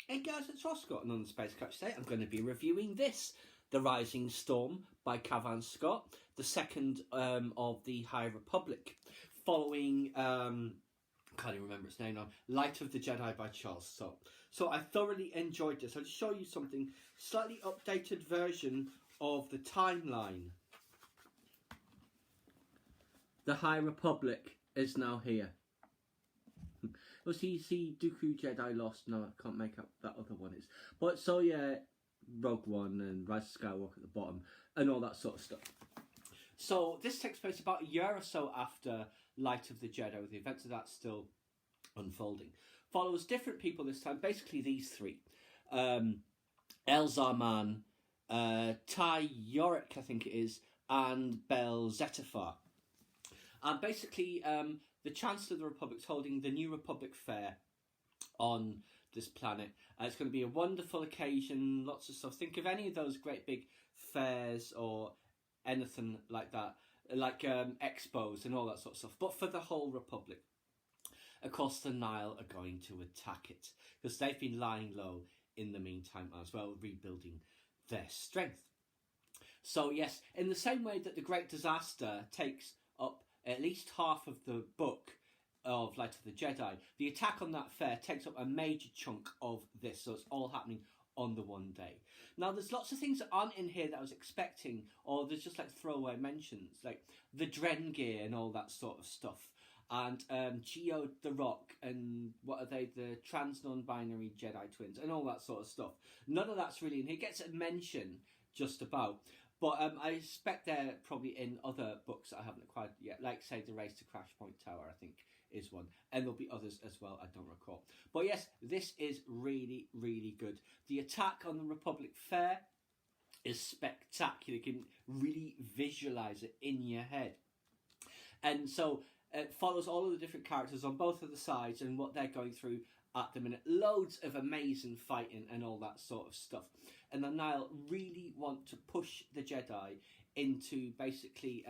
Hey guys, it's Ross Scott, and on the Space Coach today I'm going to be reviewing this, The Rising Storm by Cavan Scott, the second of the High Republic, following, can't even remember its name now, Light of the Jedi by Charles Soule. So I thoroughly enjoyed this. I'll show you something, slightly updated version of the timeline. The High Republic is now here. Well, see, Dooku Jedi Lost. No, I can't make out that other one is. But so yeah, Rogue One and Rise of Skywalker at the bottom and all that sort of stuff. So this takes place about a year or so after Light of the Jedi, with the events of that still unfolding. Follows different people this time. Basically, these three: Elzar Mann, Ty Yorick, I think it is, and Bel Zettifar. And basically, the Chancellor of the Republic's holding the New Republic Fair on this planet. It's going to be a wonderful occasion, lots of stuff. Think of any of those great big fairs or anything like that, like expos and all that sort of stuff, but for the whole Republic. Of course, the Nihil are going to attack it, because they've been lying low in the meantime as well, rebuilding their strength. So yes, in the same way that the Great Disaster takes up at least half of the book of Light of the Jedi, the attack on that fair takes up a major chunk of this, so it's all happening on the one day. Now, there's lots of things that aren't in here that I was expecting, or there's just like throwaway mentions, like the Dren gear and all that sort of stuff, and Geo the Rock, and what are they, the trans non-binary Jedi twins, and all that sort of stuff. None of that's really in here. It gets a mention just about. But I expect they're probably in other books that I haven't acquired yet, like, say, The Race to Crash Point Tower, I think, is one. And there'll be others as well, I don't recall. But yes, this is really, really good. The attack on the Republic Fair is spectacular. You can really visualise it in your head. And so it follows all of the different characters on both of the sides and what they're going through at the minute. Loads of amazing fighting and all that sort of stuff. And the Nihil really want to push the Jedi into basically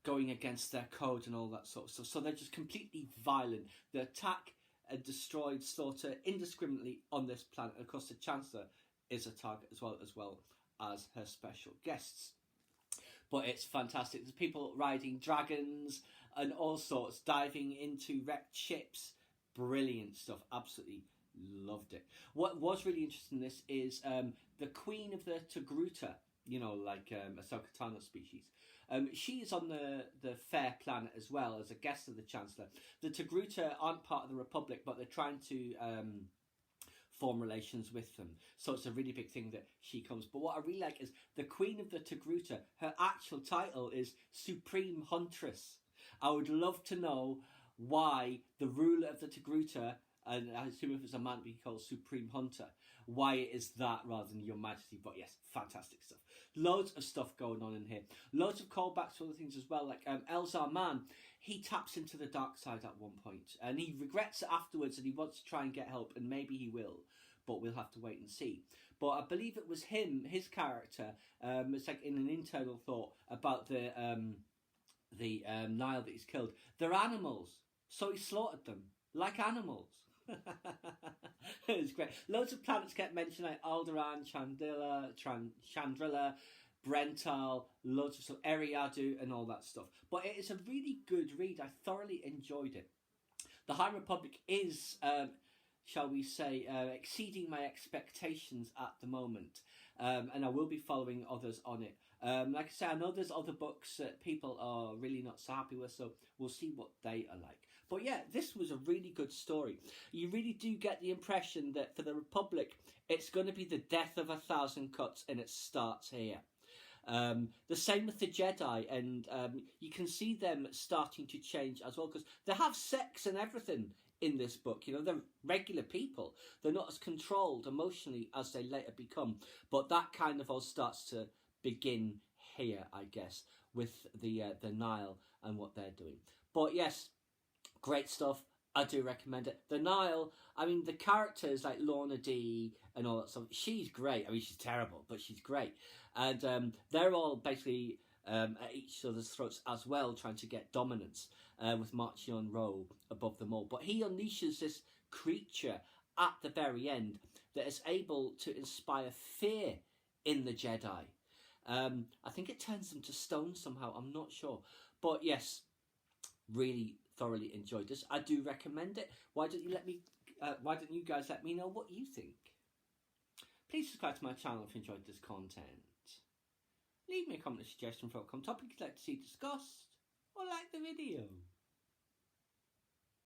going against their code and all that sort of stuff. So they're just completely violent. They attack and destroy, slaughter indiscriminately on this planet. Of course, the Chancellor is a target as well as her special guests. But it's fantastic. There's people riding dragons and all sorts, diving into wrecked ships. Brilliant stuff. Absolutely loved it. What was really interesting in this is the Queen of the Togruta, you know, like Ahsoka Tano's species. She is on the fair planet as well as a guest of the Chancellor. The Togruta aren't part of the Republic, but they're trying to form relations with them. So it's a really big thing that she comes. But what I really like is the Queen of the Togruta, her actual title is Supreme Huntress. I would love to know why the ruler of the Togruta, and I assume if it's a man, it'd be called Supreme Hunter, why it is that rather than Your Majesty. But yes, fantastic stuff. Loads of stuff going on in here. Loads of callbacks to other things as well, like Elzar Mann. He taps into the dark side at one point, and he regrets it afterwards, and he wants to try and get help, and maybe he will, but we'll have to wait and see. But I believe it was him, his character, it's like in an internal thought about the Nihil that he's killed. They're animals, so he slaughtered them like animals. It's great. Loads of planets get mentioned, like Alderaan, Chandrila, Brental, loads of stuff, Eriadu and all that stuff. But it is a really good read. I thoroughly enjoyed it. The High Republic is, shall we say, exceeding my expectations at the moment. And I will be following others on it. Like I say, I know there's other books that people are really not so happy with, so we'll see what they are like. But yeah, this was a really good story. You really do get the impression that for the Republic, it's going to be the death of 1,000 cuts, and it starts here. The same with the Jedi, and you can see them starting to change as well, because they have sex and everything in this book. You know, they're regular people. They're not as controlled emotionally as they later become, but that kind of all starts to begin here, I guess, with the Nihil and what they're doing. But yes, great stuff. I do recommend it. The Nihil, I mean, the characters like Lorna D and all that stuff, she's great. I mean, she's terrible, but she's great. And they're all basically at each other's throats as well, trying to get dominance, with Marchion Ro above them all. But he unleashes this creature at the very end that is able to inspire fear in the Jedi. I think it turns them to stone somehow. I'm not sure. But yes, really thoroughly enjoyed this. I do recommend it. Why don't you guys let me know what you think? Please subscribe to my channel if you enjoyed this content. Leave me a comment or suggestion for a topic you'd like to see discussed, or like the video.